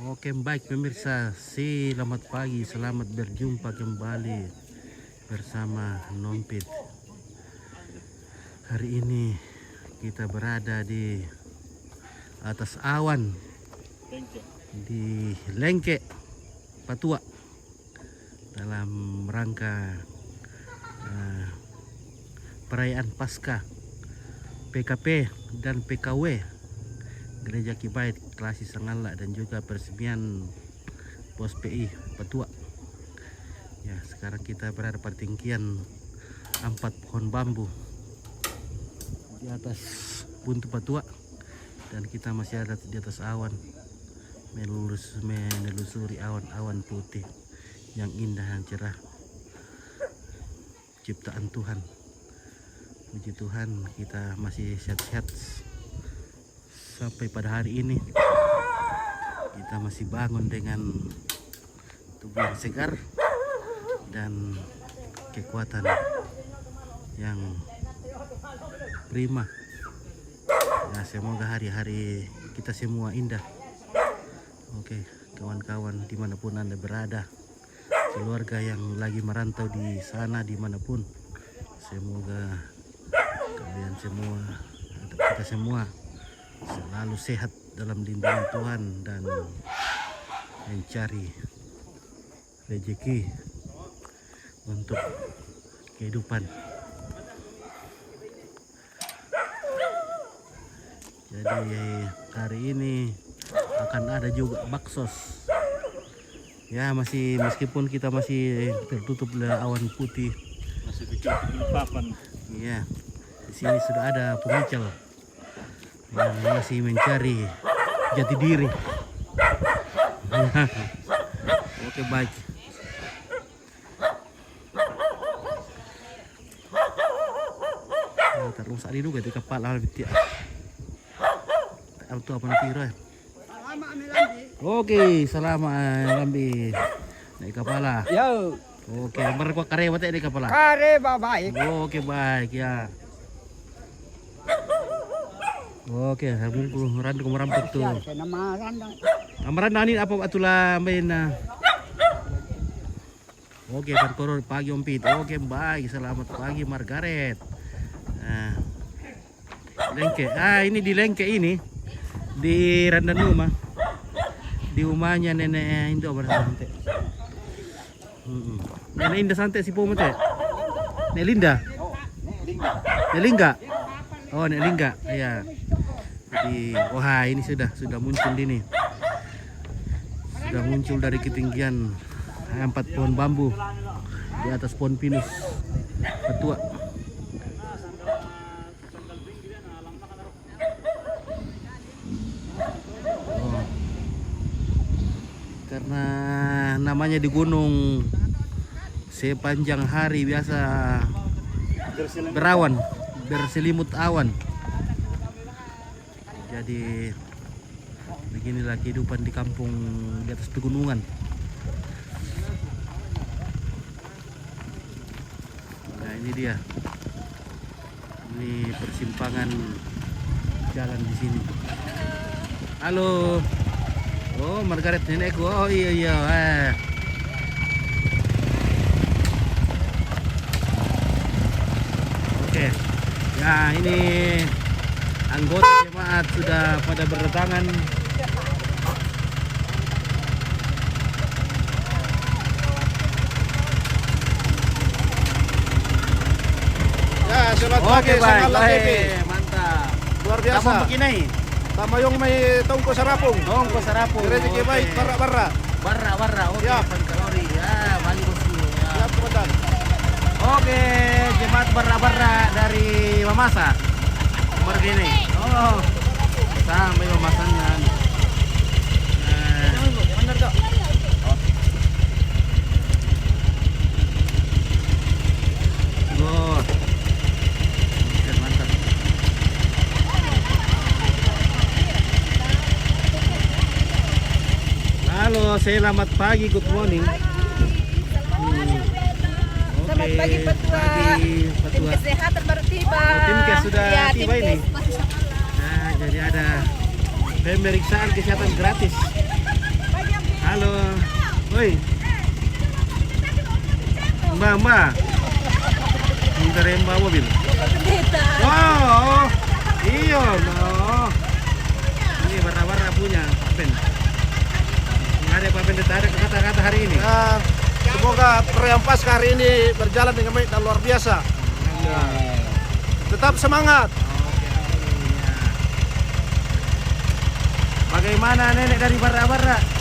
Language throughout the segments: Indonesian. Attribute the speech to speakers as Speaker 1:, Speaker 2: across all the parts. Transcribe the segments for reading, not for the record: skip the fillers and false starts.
Speaker 1: Oke, baik pemirsa, selamat pagi, selamat berjumpa kembali bersama Nompit. Hari ini kita berada di atas awan di Lengke, Patua, dalam rangka perayaan Paskah PKP dan PKW Gereja Kibait Klasi Sangala dan juga peresmian Pos PI Patua. Ya, sekarang kita berada pada tinggian 4 pohon bambu di atas buntu Patua, dan kita masih ada di atas awan menelusuri awan-awan putih yang indah dan cerah, ciptaan Tuhan. Puji Tuhan, kita masih sehat-sehat sampai pada hari ini. Kita masih bangun dengan tubuh yang segar dan kekuatan yang prima. Ya, semoga hari-hari kita semua indah. Oke, kawan-kawan dimanapun Anda berada, keluarga yang lagi merantau di sana dimanapun, semoga kalian semua atau kita semua selalu sehat dalam lindungan Tuhan dan mencari rezeki untuk kehidupan. Jadi hari ini akan ada juga baksos. Ya, meskipun kita masih tertutup oleh awan putih,
Speaker 2: masih kecil-kecil papan.
Speaker 1: Iya, di sini sudah ada pengecal yang masih mencari jati diri. Oke, baik. Terus ada juga di kepala bitia. Itu apa nanti ya? Oke, selamat lambi. Naik kepala.
Speaker 3: Yo.
Speaker 1: Oke, nomor gua kare di kepala.
Speaker 3: Kare baik.
Speaker 1: Oke, baik ya. Oke, aku randu merampok tuh. Amaran nani apa atulah main. Oke, berkoror pagi Om Pit. Oke, baik. Selamat pagi Margaret. Nah, Lengke. Ini di Lengke ini di Randanuma. Di rumahnya nenek Indo bersantai. Nenek Indah santai si Pomo teh. Nek Linda. Nek Lingga. Oh, Nek Lingga. Iya. Jadi, wah ini sudah muncul ini. Sudah muncul dari ketinggian 4 pohon bambu di atas pohon pinus Patua. Oh. Karena namanya di gunung, sepanjang hari biasa berawan, berselimut awan. Jadi beginilah kehidupan di kampung di atas pegunungan. Nah, ini dia. Ini persimpangan jalan di sini. Halo. Oh, Margaret nenekku. Oh iya. Oke. Ya, ini anggota jemaat sudah pada berdatangan.
Speaker 2: Ya, selamat pagi Sangala TV.
Speaker 1: Mantap.
Speaker 2: Luar biasa.
Speaker 1: Kamu begini.
Speaker 2: Tama yung may tungko sarapong.
Speaker 1: Tungko sarapong.
Speaker 2: Gereja Kibait, barra-barra.
Speaker 1: Barra. Oke,
Speaker 2: Ya.
Speaker 1: Kalori. Ya, balik bosku. Ya.
Speaker 2: Siap, komandan.
Speaker 1: Oke, jemaat barra dari Mamasa. Begini. Oh, sampai Mamasanya.
Speaker 3: Bener kok.
Speaker 1: Good. Oke, mantap. Halo, selamat pagi, good morning.
Speaker 4: Selamat pagi Patua. Tim kesehatan baru tiba.
Speaker 1: Tim kes sudah
Speaker 4: Ya,
Speaker 1: tiba
Speaker 4: tim
Speaker 1: ini.
Speaker 4: kes.
Speaker 1: Nah, jadi ada pemeriksaan kesehatan gratis Oi. Mbak. Minta remba mobil. Wow. Iya, no. Ini warna-warna punya Pak Ben. Ada Pak Ben ada kata-kata hari ini.
Speaker 2: Ya, semoga perayaan Paskah hari ini berjalan dengan baik dan luar biasa. Ya. Tetap semangat.
Speaker 1: Bagaimana nenek dari Barra-Barra?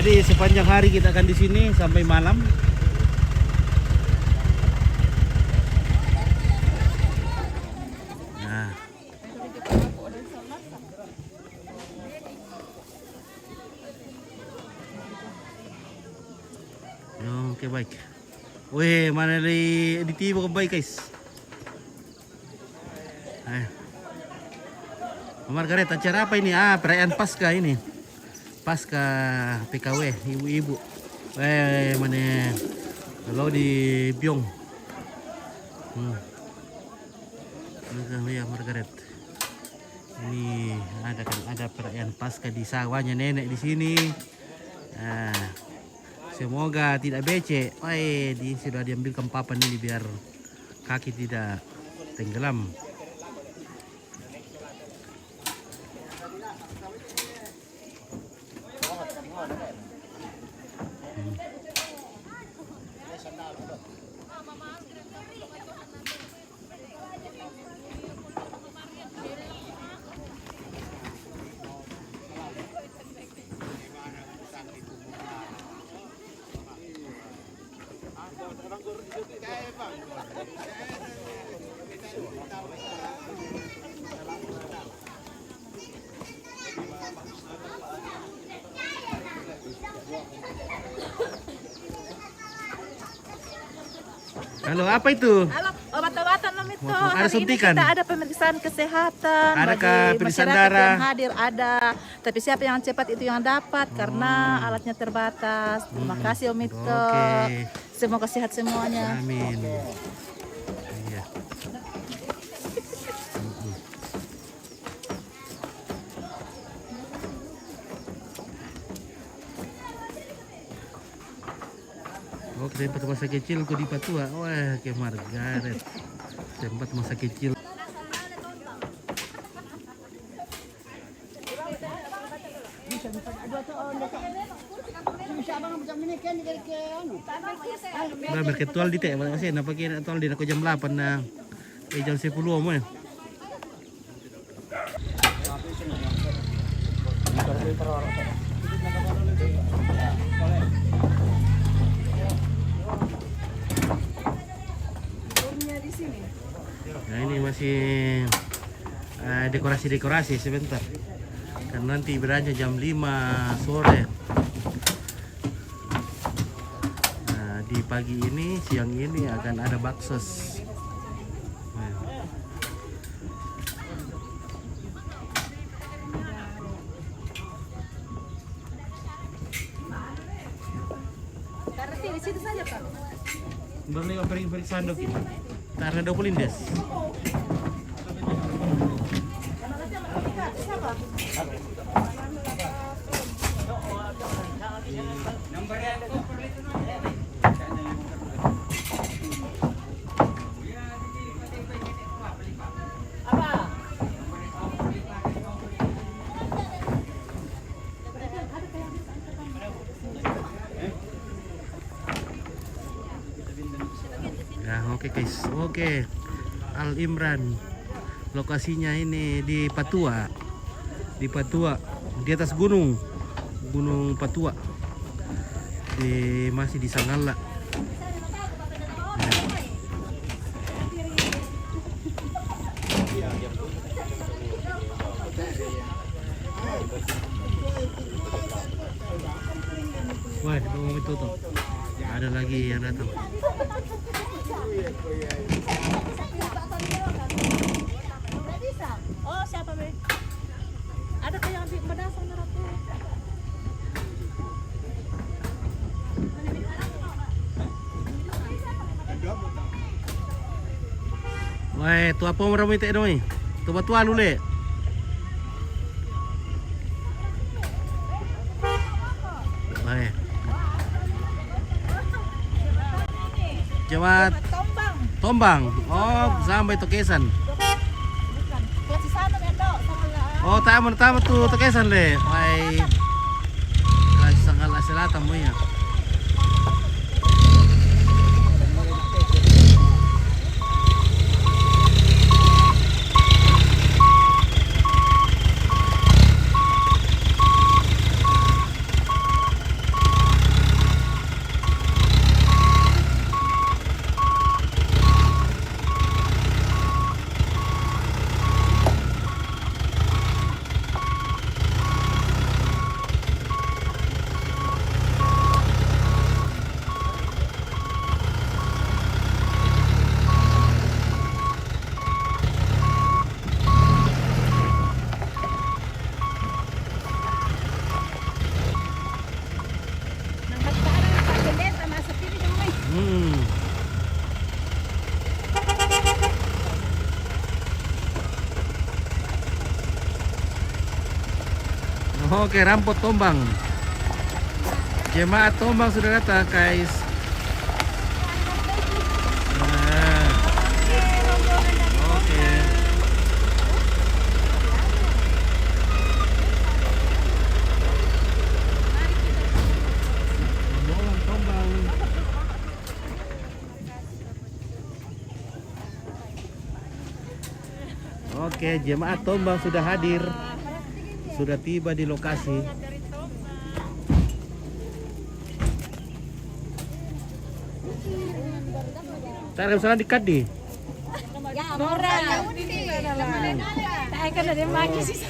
Speaker 1: Jadi sepanjang hari kita akan di sini sampai malam. Nah. Oke baik. Wih, mana di TV baik guys. Margaret, acara apa ini? Perayaan Paskah ini. Paskah PKW, ibu-ibu. Mana kalau di Byong. Ya Margaret. Ini ada perayaan Paskah di sawahnya nenek di sini. Semoga tidak becek. Sudah diambilkan papan ini biar kaki tidak tenggelam. Halo, apa itu?
Speaker 4: Halo, obat-obatan nom itu.
Speaker 1: Ada
Speaker 4: Hari ini
Speaker 1: suntikan?
Speaker 4: kita ada pemeriksaan kesehatan.
Speaker 1: Adakah
Speaker 4: bagi
Speaker 1: pemeriksaan
Speaker 4: masyarakat
Speaker 1: darah?
Speaker 4: yang hadir ada. Tapi siapa yang cepat itu yang dapat karena alatnya terbatas. Terima kasih Om Ito.
Speaker 1: Oke.
Speaker 4: Semoga sehat semuanya.
Speaker 1: Amin. Iya. Oke, tempat masa kecilku di Patua. Wah, ke Margaret. Tempat masa kecil. Nah, virtual di teh, kasi napakita tol din ako jam 8 na jam 10 mo eh. Nah, ini masih dekorasi-dekorasi sebentar. Kan nanti beranjak jam 5 sore. Nah, di pagi ini, siang ini akan ada baksos. Nah.
Speaker 4: Karena di situ saja, Pak.
Speaker 1: Boleh pergi sandok ini. Karena 20 indes. Ya, oke guys. Oke. Al Imran. Lokasinya ini di Patua. Di Patua, di atas gunung. Gunung Patua. Masih di Sanggala. Wah, mau tutup. Ada lagi yang datang.
Speaker 4: Oh, siapa, Be? Ada yang di Medasar Ratu.
Speaker 1: Wah, tu apa orang minta doi? Tu batuan ule. Wah. Jawat
Speaker 4: Tombang.
Speaker 1: Tombang. Oh, sampai Tokesan.
Speaker 4: Bukan. Kelas di sana Mendo sama lah.
Speaker 1: Oh, tamu tu Tokesan le. Wah. Kelas Sanggala Selatan mo ya. Hmm. Oke, rampot Tombang. Jemaat Tombang sudah datang, guys. Nah. Oke. Rombongan Tombang. Oke, jemaat Tombang sudah hadir. Sudah tiba di lokasi. Tarik sana di kadi.
Speaker 4: Ya, murah. Tak kan ada maki sih.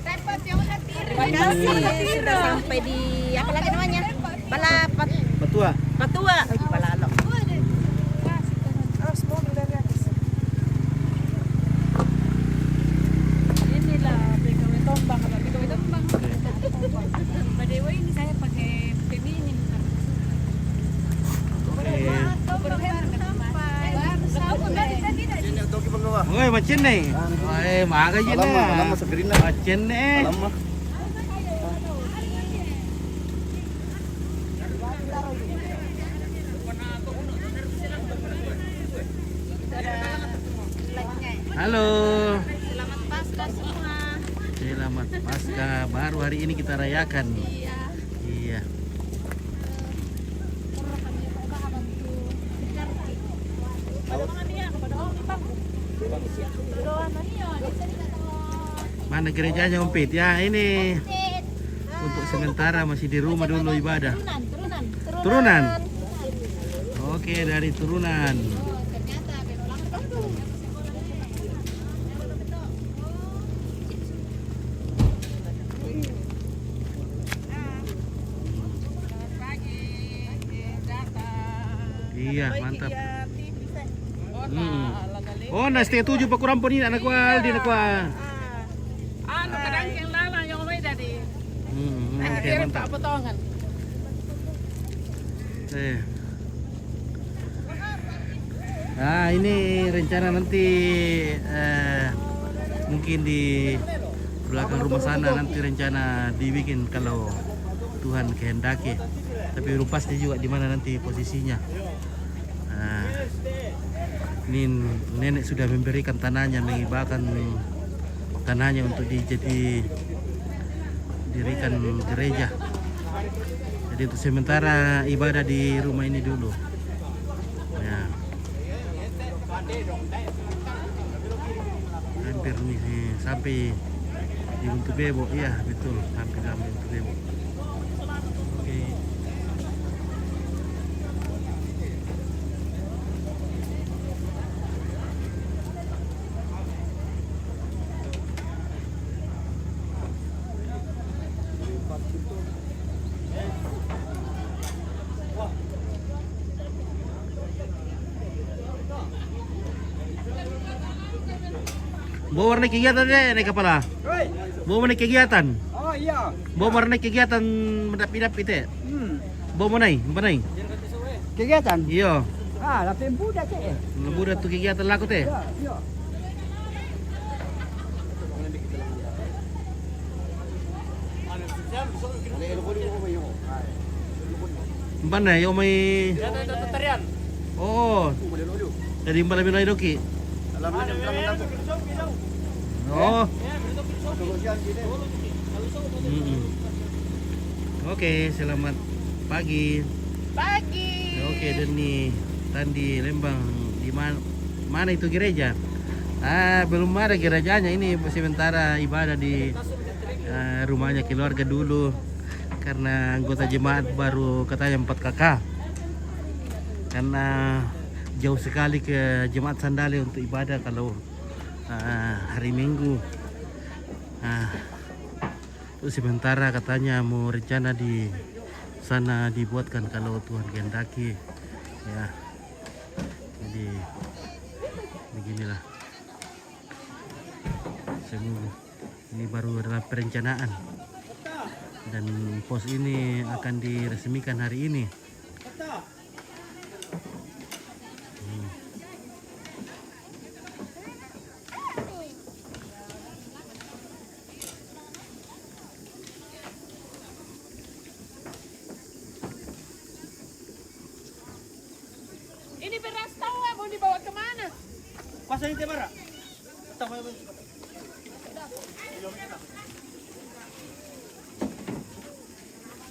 Speaker 4: Terima kasih sudah sampai di apa lagi namanya? Balapat
Speaker 1: Patua.
Speaker 4: Patua. Balalo. Inilah PKW Tombang, kalau PKW Tombang. By the way, ini saya pakai feminim.
Speaker 1: Oi, macam ni. Oi, maga je
Speaker 2: Alam
Speaker 1: na.
Speaker 2: sa green na.
Speaker 1: Macam ni.
Speaker 2: Alam mo.
Speaker 1: Halo.
Speaker 4: Selamat Paskah semua.
Speaker 1: Selamat Paskah. Baru hari ini kita rayakan. Iya. Mana gerejanya Om Pit? Ya, ini untuk sementara masih di rumah dulu ibadah. Turunan. Oke, dari turunan. Iya, mantap. Oh, nah setengah 7 Pak Kurampon ini anak kual, di anak kual.
Speaker 3: Ano kadang yang lala yung may tadi.
Speaker 1: Oke, mantap.
Speaker 3: Potongan.
Speaker 1: Nah, ini rencana nanti mungkin di belakang rumah sana nanti rencana dibikin kalau Tuhan kehendaki. Tapi belum pasti juga di mana nanti posisinya. Nah, ini nenek sudah memberikan tanahnya, menghibahkan tanahnya untuk didirikan gereja. Jadi untuk sementara ibadah di rumah ini dulu. Ya. Hampir nih sampai di Buntu Bebo, iya betul, hampir sampai Buntu Bebo. Oke. Bawa warna kegiatan deh, naik kepala. Bawa warna kegiatan.
Speaker 3: Oh iya.
Speaker 1: Bawa warna kegiatan mendap-dap itu. Bawa mana?
Speaker 3: Kegiatan.
Speaker 1: Iya.
Speaker 5: Ah, lapin budak eh.
Speaker 1: Budak tuh kegiatan laku teh.
Speaker 5: Ya, ya.
Speaker 1: Mana yo may
Speaker 2: Tarian.
Speaker 1: oh dari Malabi na Idoki.
Speaker 2: Alam na lang.
Speaker 1: Oh. Mm-mm. Oke, selamat pagi.
Speaker 3: Pagi.
Speaker 1: Oke, dan nih Tandi Lembang di mana itu gereja? Belum ada gerejanya, ini sementara ibadah di rumahnya keluarga dulu karena anggota jemaat baru katanya 4 kakak. Karena jauh sekali ke jemaat Sandale untuk ibadah kalau hari Minggu. Terus sementara katanya mau rencana di sana dibuatkan kalau Tuhan kehendaki ya. Jadi beginilah semua ini baru dalam perencanaan dan pos ini akan diresmikan hari ini.
Speaker 3: Ini beras tawa mau dibawa kemana?
Speaker 2: Pasang itu bara.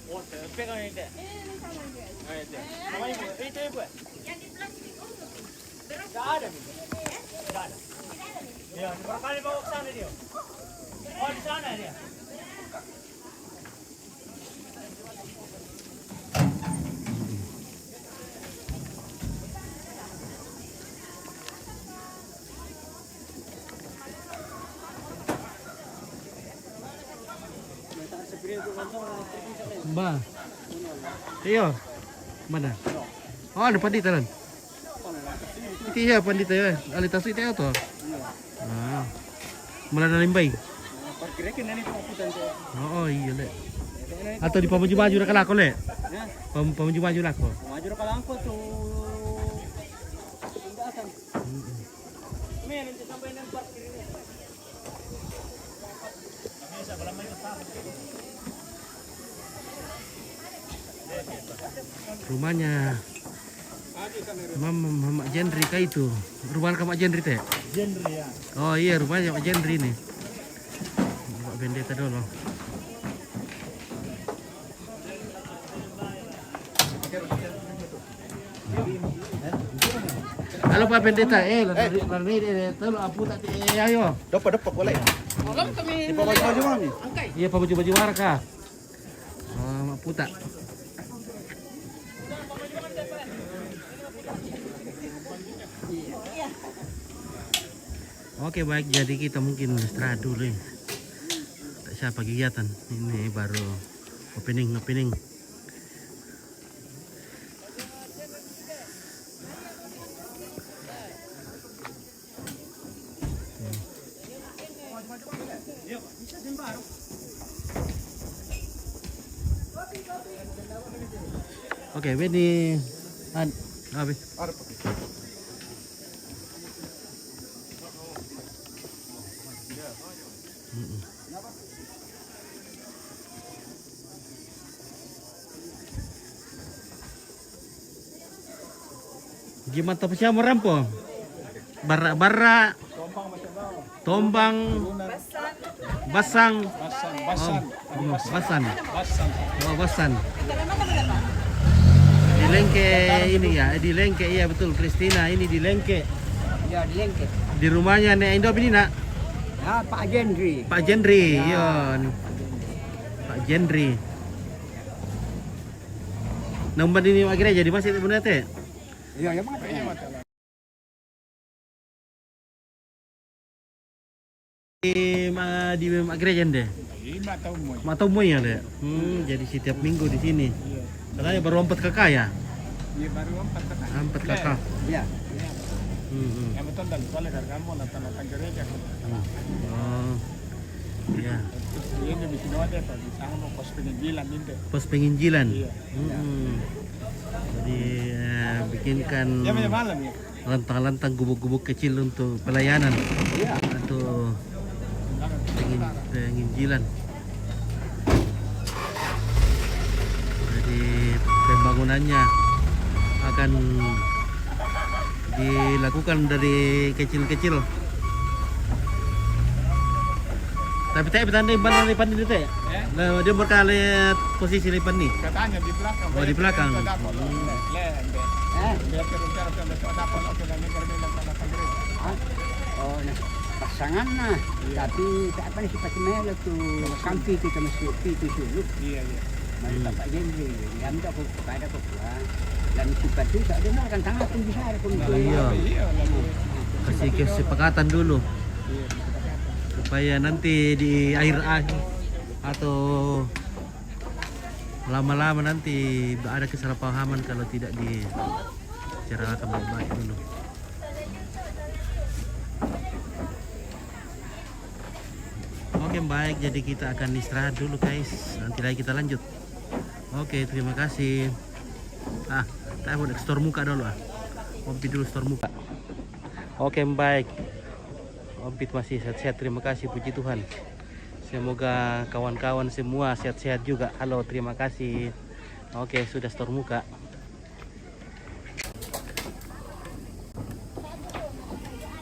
Speaker 2: Oh, pegang ini. Itu ibu.
Speaker 3: Yang di plastik untuk beras.
Speaker 2: Enggak ada. Enggak ada. Iya, berapa kali bawa ke sana dia? Oh, di sana dia.
Speaker 1: Ba. Iyo. Mana? Oh, ada pandita lan. Itu ya pandita ya. Alita itu ya to. Malah nalimbay. Oh, iya le. Atau di pamaju-maju ra kalako le. Pamaju-maju lako.
Speaker 2: Maju ka lang ko to. Tindasan. Men, nanti sampai nang parkir ini. Bisa balamay ka.
Speaker 1: Rumahnya Mama Jendri kah itu? Rumah Mak Jendri teh?
Speaker 2: Genre ya.
Speaker 1: Oh iya, rumahnya Mak Jendri nih. Pak Pendeta dulu. Halo Pak Pendeta, lari tolong apu tak ayo.
Speaker 2: Dapat boleh.
Speaker 3: Tolong kami.
Speaker 2: Baju mami.
Speaker 3: Angkai.
Speaker 1: Iya Pak baju warga. Oh, mak puta. Oke baik, jadi kita mungkin istirahat dulu ya. Tak siapa kegiatan. Ini baru opening. Oke, ini apa? Gimana tapi siapa merampo? Bara tombang basang basan. Di Lengke ini ya, di Lengke iya betul Kristina ini di Lengke.
Speaker 5: Ya, di Lengke.
Speaker 1: Di rumahnya Nek Indo ini nak.
Speaker 5: Ya, Pak Jendri.
Speaker 1: Pak Jendri, iya. Pak Jendri. Nomor ini mak gereja di masjid benar teh?
Speaker 5: Iya, ya mati.
Speaker 1: Di mak gereja deh. Matau mo ya deh. Jadi setiap minggu di sini. Katanya baru 4 kakak ya?
Speaker 2: Iya, baru 4 kakak.
Speaker 1: 4 kakak.
Speaker 5: Iya.
Speaker 2: Yang betul dan soalnya dari kamu nonton gereja.
Speaker 1: Oh. Iya.
Speaker 2: Terus ini bikin wadah Pak, di sana mau pos penginjilan ini.
Speaker 1: Pos penginjilan.
Speaker 2: Iya.
Speaker 1: Jadi bikinkan lantang-lantang gubuk-gubuk kecil untuk pelayanan atau penginjilan. Jadi pembangunannya akan dilakukan dari kecil-kecil. Tapi teh petani mana lipan itu teh? Nah, dia berkali posisi lipan nih.
Speaker 2: Katanya di belakang.
Speaker 1: Oh, di belakang.
Speaker 5: Oh, nah, pasangan nah. Tapi tak apa nih sifat melo tuh. Kampi kita masuk itu dulu.
Speaker 2: Iya.
Speaker 5: Mari Bapak Jenderal, yang tak aku pada aku pulang. Dan sifat itu tak ada kan tangan pun bisa ada pun.
Speaker 1: Iya. Kasih kesepakatan dulu. Supaya nanti di akhir atau lama-lama nanti ada kesalahpahaman kalau tidak dibicarakan baik-baik dulu. Oke baik, jadi kita akan istirahat dulu guys, nanti lagi kita lanjut. Oke, terima kasih. Kita mau store muka dulu Ompit dulu store muka. Oke baik, Ompit masih sehat-sehat, terima kasih, puji Tuhan. Semoga kawan-kawan semua sehat-sehat juga. Halo, terima kasih. Oke, sudah store muka.